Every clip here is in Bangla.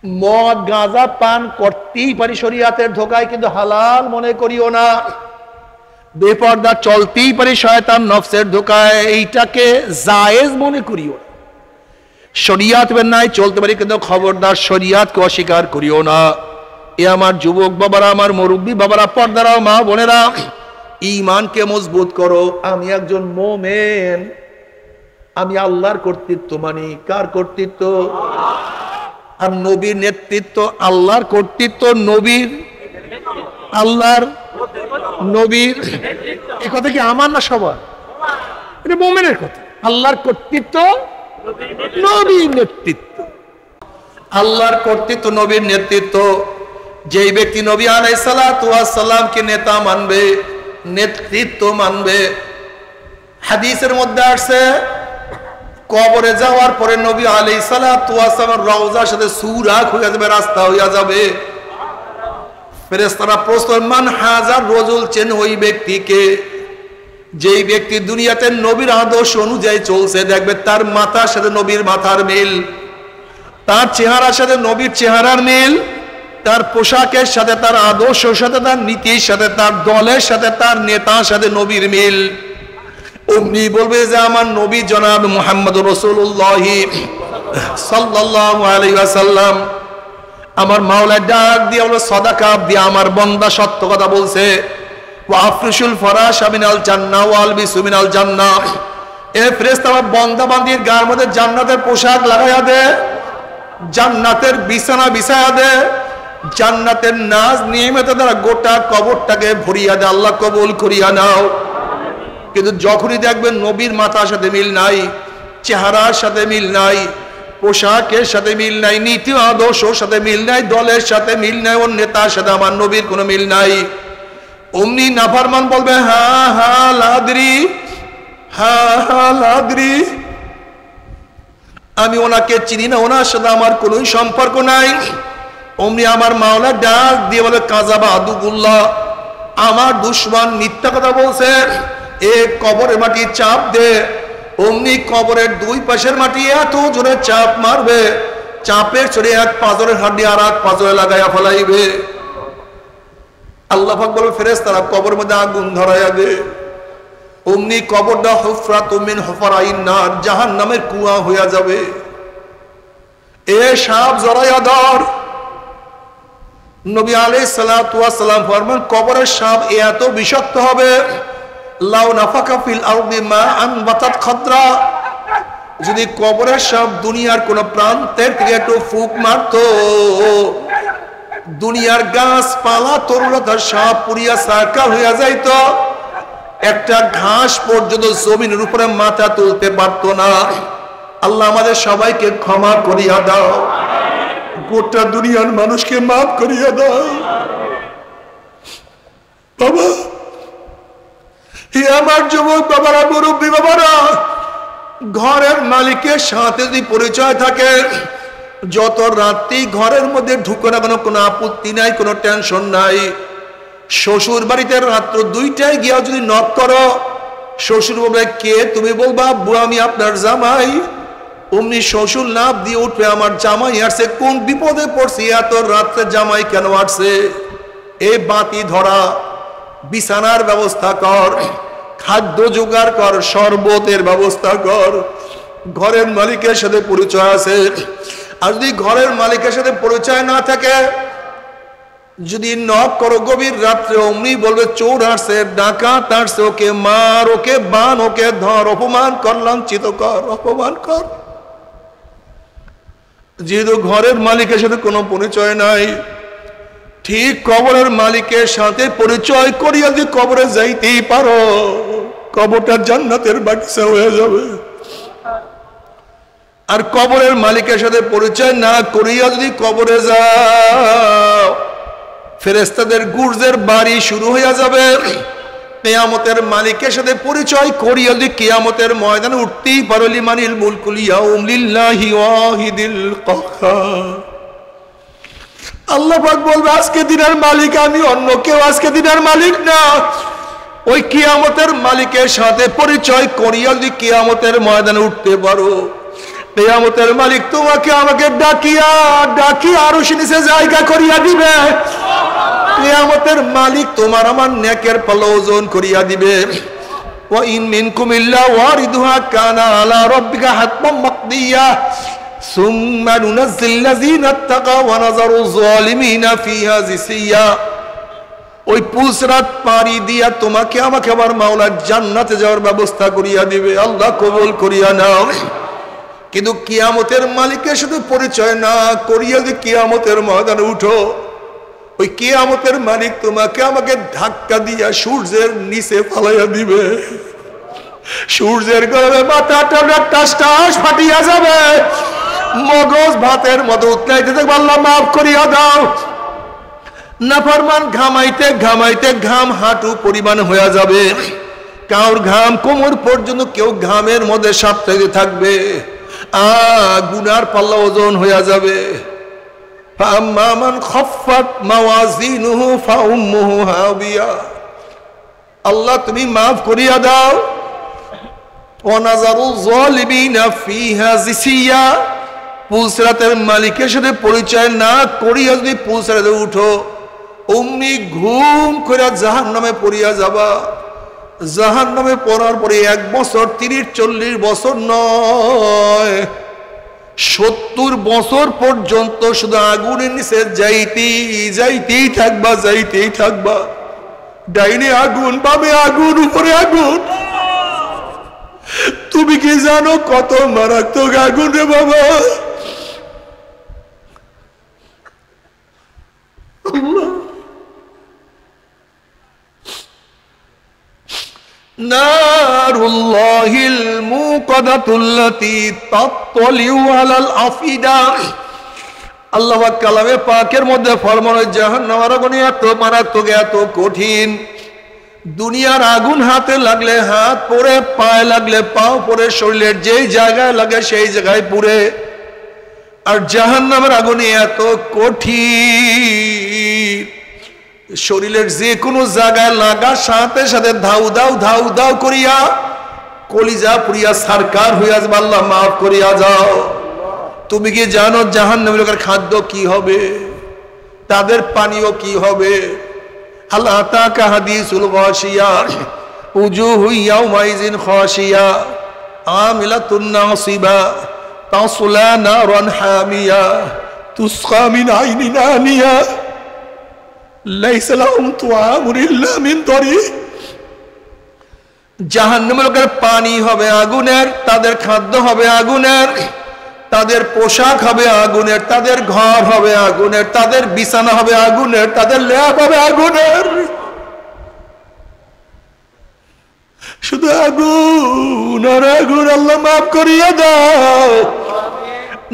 মদ গাঁজা পান করতেই পারি শরিয়াতের ধোকায়, কিন্তু হালাল মনে করিও না। বেপর্দা চলতেই পারি শয়তান নফসের ধোকায়, এইটাকে জায়েজ মনে করিও না। শরিয়াত নাই চলতে পারি, কিন্তু খবরদার শরিয়াতকে অস্বীকার করিও না। এ আমার যুবক বাবারা, আমার মুরব্বী বাবারা, পর্দারাও, মা বোনেরা, ঈমানকে মজবুত করো। আমি একজন মুমিন, আমি আল্লাহর কর্তৃত্ব মানি। কার কর্তৃত্ব? আর নবীর নেতৃত্ব। আল্লাহর কর্তৃত্ব নবীর, আল্লাহর নবীর। এ কথা কি আমার না সবার? এটা মুমিনের কথা। আল্লাহর কর্তৃত্ব, নবীর নেতৃত্ব। আল্লাহর কর্তৃত্ব, নবীর নেতৃত্ব। যেই ব্যক্তি নবী আলাইহিস সালাতু ওয়াস সালামকে নেতা মানবে, নেতৃত্ব মানবে, হাদিসের মধ্যে আসছে কবরে যাওয়ার পরে নবী আলাইহিস সালাতু ওয়াস সালাম রওজার সাথে সুরাখ হয়ে যাবে, রাস্তা হয়ে যাবে। ফেরেশতারা প্রশ্ন, মান হাজার রজুল, চেন ওই ব্যক্তিকে যেই ব্যক্তি দুনিয়াতে নবীর আদর্শ অনুযায়ী চলছে। দেখবে তার মাথার সাথে নবীর মাথার মিল, তার চেহারার সাথে নবীর চেহারার মিল, তার পোশাকের সাথে, তার আদর্শের সাথে, তার নীতির সাথে, তার দলের সাথে, তার নেতার সাথে নবীর মিল। উনি বলবে যে আমার নবী জনাব মুহাম্মদুর রাসূলুল্লাহ সাল্লাল্লাহু আলাইহি ওয়াসাল্লাম। আমার মাওলা ডাক দিয়ে বলে, সাদাকা দিয়ে আমার বান্দা সত্য কথা বলছে। ওয়া আফরিশুল ফারাশা মিনাল জান্নাহ ওয়া আলবিসু মিনাল জান্নাহ। এ ফেরেশতা আমার বান্দা বান্দির গায়ের মধ্যে জান্নাতের পোশাক লাগাইয়া দে, জান্নাতের বিছানা বিছায়া দে, জান্নাতের নাজ নিয়ামত দ্বারা গোটা কবরটাকে ভরিয়া দে। আল্লাহ কবুল করিয়া নাও। কিন্তু যখনই দেখবেন নবীর মাথার সাথে মিল নাই, চেহারার সাথে মিল নাই, পোশাকের সাথে মিল নাই, নীতি আদর্শের সাথে মিল নাই, দলের সাথে মিল নাই, ওর নেতার সাথে আমার নবীর কোনো মিল নাই, অমনি নাফরমান বলবে হা হা লাদরি, হা হা লাদরি, আমি ওনাকে চিনি না, ওনার সাথে আমার কোনো সম্পর্ক নাই। অমনি আমার মাওলা ডাক দিয়ে বলে, কাযাবা আদুবুল্লাহ, আমার দুশমন মিথ্যা কথা বলছে। এ কবরের মাটি চাপ দে। অমনি কবরের দুই পাশের মাটি এত জোরে চাপ মারবে, চাপের চড়ে এক পাঁজরের হাড্ডি আর এক পাঁজরে লাগাইয়া ফেলাইবে। আল্লাহ পাক বলবে, ফেরেশতারা কবরের মধ্যে আগুন ধরাইয়া দে। অমনি কবরটা হুফরাতুম মিন হুফারাইন নার, জাহান্নামের কুয়া হইয়া যাবে। এ সাপ জড়াইয়া ধর। নবী আলাইহিস সালাতু ওয়াস সালাম ফরমান, কবরের সাপ এত বিষাক্ত হবে, লাউ নাফাকা ফিল আরদি মা আনবাতাত খাদরা, যদি কবরের সাপ দুনিয়ার কোন প্রান্তের থেকে একটু ফুক মারতো, দুনিয়ার গাছপালা তরুলতার সাপ পুরিয়া সার্কাল হইয়া যাইত, একটা ঘাস পর্যন্ত জমিনের উপরে মাথা তুলতে পারতো না। আল্লাহ আমাদের সবাইকে ক্ষমা করিয়া দাও, গোটা দুনিয়ার মানুষকে মাফ করিয়া দাও। বাবা, হে আমার যুবক বাবারা, মুরব্বী বাবারা, ঘরের মালিকের সাথে যদি পরিচয় থাকে, যত রাত্রি ঘরের মধ্যে ঢুকে না কেন কোনো আপত্তি নাই, কোনো টেনশন নাই। শ্বশুর বাড়িতে রাত্র 2টায় গিয়া যদি নক করো, শ্বশুর বলবে কে? তুমি বলবা আব্বু আমি আপনার জামাই। অমনি শ্বশুর লাভ দিয়ে উঠবে, আমার জামাই আসছে, কোন বিপদে পড়ছি, এত রাত্রে জামাই কেন আসছে? এই বাতি ধরা, বিছানার ব্যবস্থা কর, খাদ্য জোগাড় কর, শরবতের ব্যবস্থা কর। ঘরের মালিকের সাথে পরিচয় আছে। আর যদি ঘরের মালিকের সাথে পরিচয় না থাকে, যদি নক করো গভীর রাত্রে, অমনি বলবে চোর আসছে, ডাকাত আসছে, ওকে মার, ওকে বান, ওকে ধর, অপমান কর, লাঞ্ছিত কর, অপমান কর। যেহেতু ঘরের মালিকের সাথে কোনো পরিচয় নাই, ঠিক কবরের মালিকের সাথে পরিচয় করিয়া যদি কবরে যাইতেই পারো, কবরটা জান্নাতের বাগিচা হয়ে যাবে। আর কবরের মালিকের সাথে পরিচয় না করিয়া যদি কবরে যাও, ফেরেশতাদের গুর্জের বাড়ি শুরু হইয়া যাবে। কিয়ামতের মালিকের সাথে পরিচয় করিয়া যদি কিয়ামতের ময়দানে উঠতেই পারো, লিমানিল মুলকুল ইয়াউম লিল্লাহি ওয়াহিদিল কাহ্হার, আল্লাহ পাক বলবে আজকে দিনের মালিক আমি, অন্য কেউ আজকে দিনের মালিক না। ওই কিয়ামতের মালিকের সাথে পরিচয় করিয়া যদি কিয়ামতের ময়দানে উঠতে পারো, কিয়ামতের মালিক তোমাকে আমাকে ডাকিয়া ডাকিয়া আরশ নিচে জায়গা করিয়া দিবে। কিয়ামতের মালিক তোমার আমার নেকের পাল্লা ওজন করিয়া দিবে। ওয়া ইন মিনকুম ইল্লা ওয়ারিদুহা কানা আলা রাব্বিকা হাতমান মাকদিয়া সুম্মা নুনাজ্জিল লাযিনা ইত্তাকাও ওয়া নাযারু যালিমিনা ফিহা জিসিয়া। ওই পুলসরাত পাড়ি দিয়া তোমাকে আমাকে আমার মাওলার জান্নাতে যাওয়ার ব্যবস্থা করিয়া দিবে। আল্লাহ কবুল করিয়া নাও। কিন্তু কিয়ামতের মালিকের সাথে পরিচয় না করিয়া যে কিয়ামতের ময়দানে উঠো, ওই কিয়ামতের মালিক তোমাকে আমাকে ধাক্কা দিয়া সূর্যের নিচে ফালাইয়া দিবে। সূর্যের গরমে মাথাটা টাস টাস ফাটিয়া যাবে, মগজ ভাতের মতো উতলাইতে থাকবে। আল্লাহ মাফ করিয়া দাও। নাফরমান ঘামাইতে ঘামাইতে ঘাম হাঁটু পরিমাণ হয়ে যাবে, কাউর ঘাম কোমর পর্যন্ত, কেউ ঘামের মধ্যে সাপ্তাহিক থাকবে। গুনার পাল্লা ওজন হয়ে যাবে। فأما من خفت موازينه فأمه هاوية। আল্লাহ তুমি মাফ করিয়া দাও। ওয়ানাজারু যালিমিনা ফিহা জিসিয়া। পুলসরাতের মালিকের সাথে পরিচয় না করিয়া যদি পুলসরাতে উঠো, অমনি ঘুম করে জাহান্নামে পড়িয়া যাবা। জাহান্নামে পড়ার পরে 1 বছর 30-40 বছর নয়, 70 বছর পর্যন্ত শুধু আগুনের নিচে যাইতেই থাকবা, যাইতেই থাকবা। ডাইনে আগুন, বামে আগুন, উপরে আগুন। তুমি কি জানো কত মারাত্মক আগুন রে বাবা? নারুল্লাহিল মুকাদাতুল্লাতী তাত্তালিউ আলাল আফিদা। আল্লাহ পাক কালামে পাকের মধ্যে ফরমান, জাহান্নামের আগুন এত মারাত্মক, এত কঠিন। দুনিয়ার আগুন হাতে লাগলে হাত পড়ে, পায়ে লাগলে পাও পড়ে, শরীরের যেই জায়গায় লাগে সেই জায়গায় পুড়ে। আর জাহান্নামের আগুন এত কঠিন, শরীরের যে কোনো জায়গায় লাগার সাথে সাথে ধাউ দাও ধাউ দাও করিয়া কলিজা পুরিয়া সারকার হইয়া যাবে। আল্লাহ মাফ করিয়া যাও। তুমি কি জানো জাহান্নামী লোকের খাদ্য কি হবে, তাদের পানীয় কি হবে? হাল আতাকা হাদিসুল গাশিয়া উজুহু ইয়াউমাইযিন খাশিয়া আমিলাতুন নাসিবা তাসলা নারান হামিয়া তুসকা মিন আইনিন আনিয়া লাইসা লাহুম তুআমুন ইল্লা মিন দরি। জাহান্নামের লোকের পানি হবে আগুনের, তাদের খাদ্য হবে আগুনের, তাদের পোশাক হবে আগুনের, তাদের ঘর হবে আগুনের, তাদের বিছানা হবে আগুনের, তাদের লেপ হবে আগুনের। শুধু আগুন আর আগুন। আল্লাহ মাফ করিয়া দাও।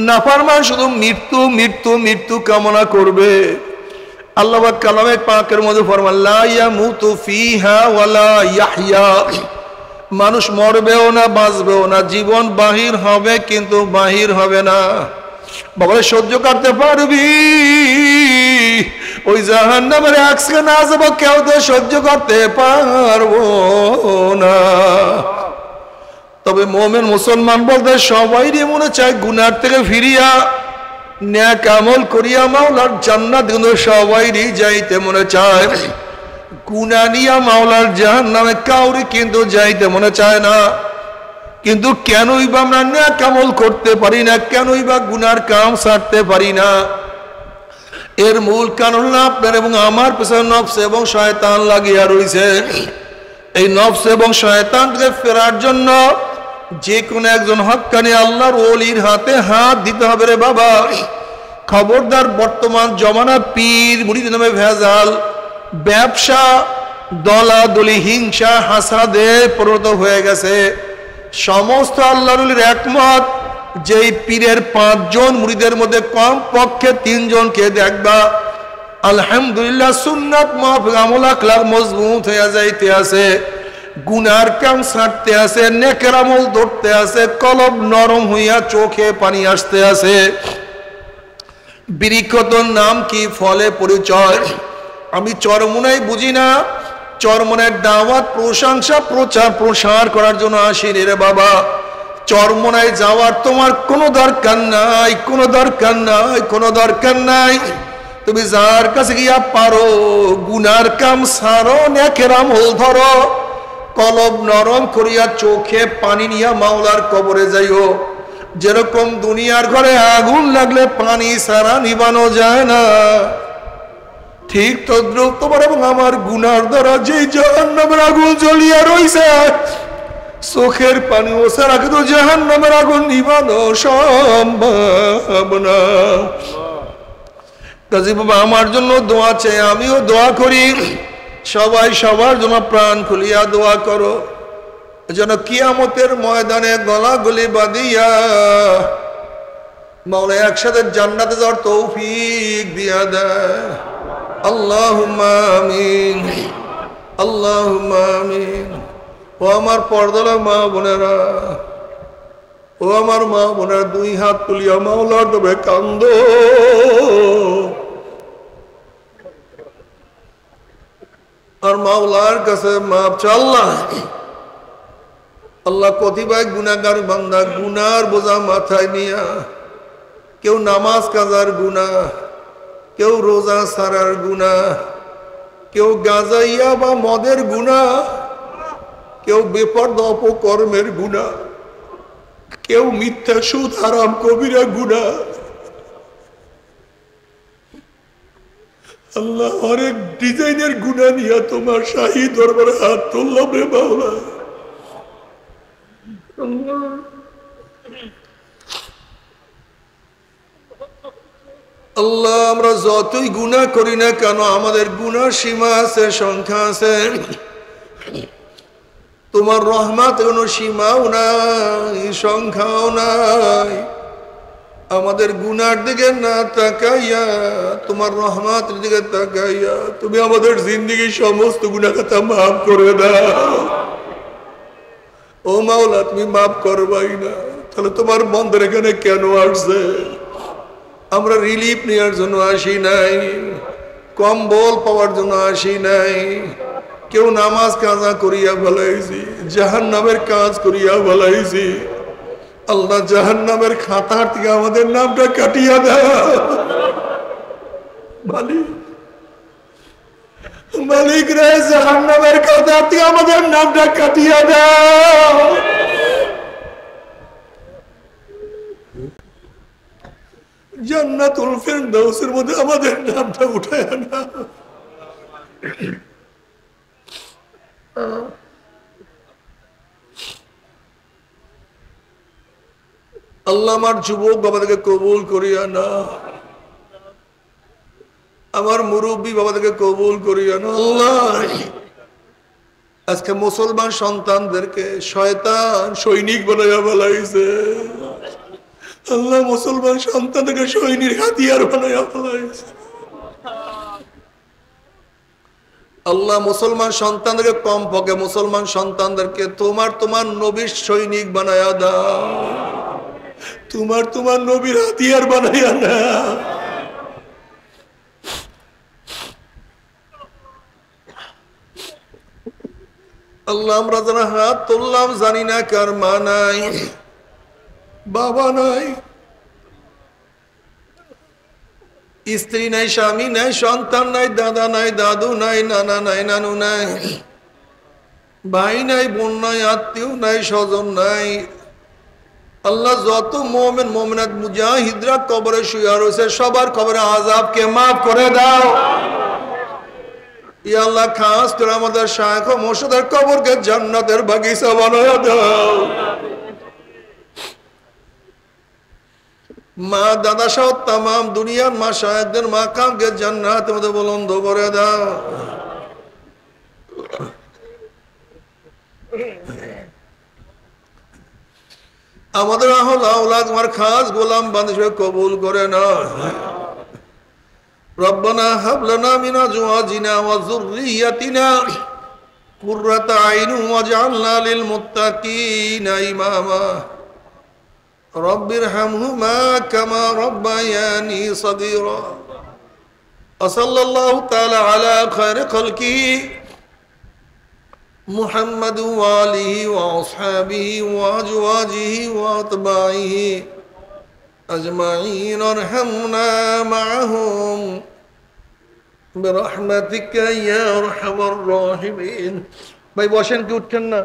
নাফরমান শুধু মৃত্যু মৃত্যু মৃত্যু কামনা করবে। আল্লাহ পাক কালামে পাকের মধ্যে ফরমান, লা ইয়ামুতু ফিহা ওয়ালা ইয়াহইয়া। মানুষ মরবেও না, বাঁচবেও না, জীবন বাহির হবে কিন্তু বাহির হবে না। বাবা সহ্য করতে পারবি? ওই জাহান্নামের আজকে না যাবো, কেউ তো সহ্য করতে পারবো না। তবে মুমিন মুসলমান বলতে সবাইরই মনে চায় গুনার থেকে ফিরিয়া নেক আমল করিয়া মাওলার জান্নাত, কিন্তু সবাইরই যাইতে মনে চায়। গুনাহ নিয়া মাওলার জাহান্নামে কাউরি কিন্তু যাইতে মনে চায় না। কিন্তু কেনই বা আমরা নেক আমল করতে পারি না, কেনই বা গুনার কাম ছাড়তে পারি না? এর মূল কারণ হলো আপনার এবং আমার পেছনে নফস এবং শয়তান লাগিয়া রয়েছে। এই নফস এবং শয়তানকে ফেরার জন্য যে কোনো একজন হক্কানি আল্লাহর ওলির হাতে হাত দিতে হবে রে বাবা। খবরদার, বর্তমান জমানা পীর মুরিদ নামে ভেজাল, ব্যবসা, দলাদলি, হিংসা, হাসাদে পরিণত হয়ে গেছে। সমস্ত আল্লাহর ওলির একমত, যেই পীরের 5 জন মুরিদের মধ্যে কম পক্ষে 3 জনকে দেখবা আলহামদুলিল্লাহ সুন্নাত মাফিক আমল আখলাক মজবুত হয়ে যাইতে আছে, গুনার কাম ছাড়তে আছে, নেকের আমল ধরতে আছে, কলব নরম হইয়া চোখে পানি আসতে আছে। বৃক্ষতর নাম কি, ফলে পরিচয়। আমি চরমোনাই বুঝি না, চরমোনার দাওয়াত, প্রশংসা, প্রচার প্রসার করার জন্য আসি রে বাবা। চরমনায় যাওয়ার তোমার কোনো দরকার নাই, কোনো দরকার নাই, কোনো দরকার নাই। তুমি যার কাছে গিয়া পারো গুনার কাম সারো, নেকের আমল ধরো, কলব নরম করিয়া চোখে পানি নিয়া মাওলার কবরে যাইও। যেরকম দুনিয়ার ঘরে আগুন লাগলে পানি সারা নিবানো যায় না, ঠিক তদ্রুপ তোমার এবং আমার গুনার দ্বারা যে জাহান্নামের আগুন জ্বলিয়া রইছে, চোখের পানি ও সারা কিন্তু জাহান্নামের আগুন নিবানো সম্ভব না। কাজী বাবা আমার জন্য দোয়া চাই, আমিও দোয়া করি, সবাই সবার জন্য প্রাণ খুলিয়া দোয়া করো যেন কিয়ামতের ময়দানে গলাগলি বাঁধিয়া মাওলা একসাথে জান্নাতে যাওয়ার তৌফিক দিয়া দেয়। আল্লাহুম্মা আমিন, আল্লাহুম্মা আমিন। ও আমার পর্দালা মা বোনেরা, ও আমার মা বোনেরা, দুই হাত তুলিয়া মাওলার দরবারে কান্দো। আর মাওলার কাছে মাপ চাও। আল্লাহ আল্লাহ কতিপয় গুনাহগার বান্দা গুনার বোঝা মাথায় নিয়া, কেউ নামাজ কাজার গুনাহ, কেউ রোজা সারার গুনাহ, কেউ গাজাইয়া বা মদের গুনাহ, কেউ বেপরদা অপকর্মের গুনাহ, কেউ মিথ্যা সুদ হারাম কবিরা গুনাহ। আল্লাহ অনেক ডিজাইনের গুনাহ নিয়ে তোমার শাহী দরবারে হাত তুললাম রে মাওলা। আল্লাহ আমরা যতই গুনাহ করি না কেন আমাদের গুনার সীমা আছে, সংখ্যা আছে। তোমার রহমত কোনো সীমাও নাই, সংখ্যাও নাই। আমাদের গুনার দিকে না তাকাইয়া তোমার রহমতের দিকে তাকাইয়া তুমি আমাদের জিন্দেগির সমস্ত গুনাহ খাতা মাফ করে দাও। ও মাওলা তুমি মাফ করবাই না, তাহলে তোমার বন্ধের এখানে কেন আসছে? আমরা রিলিফ নেওয়ার জন্য আসি নাই, কম্বল পাওয়ার জন্য আসি নাই। কেউ নামাজ কাজা করিয়া ফেলাইছি, জাহান্নামের কাজ করিয়া ফেলাইছি। আল্লাহ জাহান্নামের খাতার থেকে আমাদের নামটা কাটিয়া দাও মালিক। মালিক রে, জাহান্নামের খাতার থেকে আমাদের নামটা কাটিয়া দাও। জান্নাতুল ফিরদাউসের মধ্যে আমাদের নামটা উঠায় না। আল্লাহ আমার যুবক বাবাদেরকে কবুল করিয়া না, আমার মুরব্বী বাবাদেরকে কবুল করিয়া না। আল্লাহ আজকে মুসলমান সন্তানদেরকে শয়তান সৈনিক বানাইয়া ফেলাইছে। আল্লাহ মুসলমান সন্তানদেরকে সৈনিক হাতিয়ার বানাইয়া ফেলাইছে। আল্লাহ মুসলমান সন্তানদেরকে কমপক্ষে মুসলমান সন্তানদেরকে তোমার নবীর সৈনিক বানাইয়া দাও, তোমার নবীর হাতিয়ার বানাইয়া না। আল্লাহ আমরা যারা হাত তুললাম জানি না কার মা নাই, বাবা নাই, স্ত্রী নাই, স্বামী নাই, সন্তান নাই, দাদা নাই, দাদু নাই, নানা নাই, নানু নাই, ভাই নাই, বোন নাই, আত্মীয় নাই, স্বজন নাই। আল্লাহ যত মুমিন মুমিনাত মুজাহিদরা কবরে শুয়ে রয়েছে সবার কবরে আযাবকে মাফ করে দাও। ইয়া আল্লাহ খাস করে আমাদের শায়খ ও মুর্শিদের কবরকে জান্নাতের বাগিচা বানায়া দাও। মা দাদা সহ তামাম দুনিয়ার মা শায়খদের মাকামকে জান্নাতের মধ্যে বুলন্দ করে দাও। আমাদের আহল আওলাদ তোমার খাস গোলাম বান্দা কবুল করে না। রব্বানা হাব লানা মিন আজওয়াজিনা ওয়া যুররিয়াতিনা কুররাতা আইনুন ওয়াজআলনা লিল মুত্তাকিনা ইমামা। রব্বিরহামহুমা কামা রাব্বায়ানি সাগীরা। ওয়া সাল্লাল্লাহু তাআলা আলা খায়রি খালকিহি محمد وآله وأصحابه وأزواجه وأتباعه أجمعين ارحمنا معهم برحمتك يا أرحم الراحمين ভাই বসেন কি উঠছেন না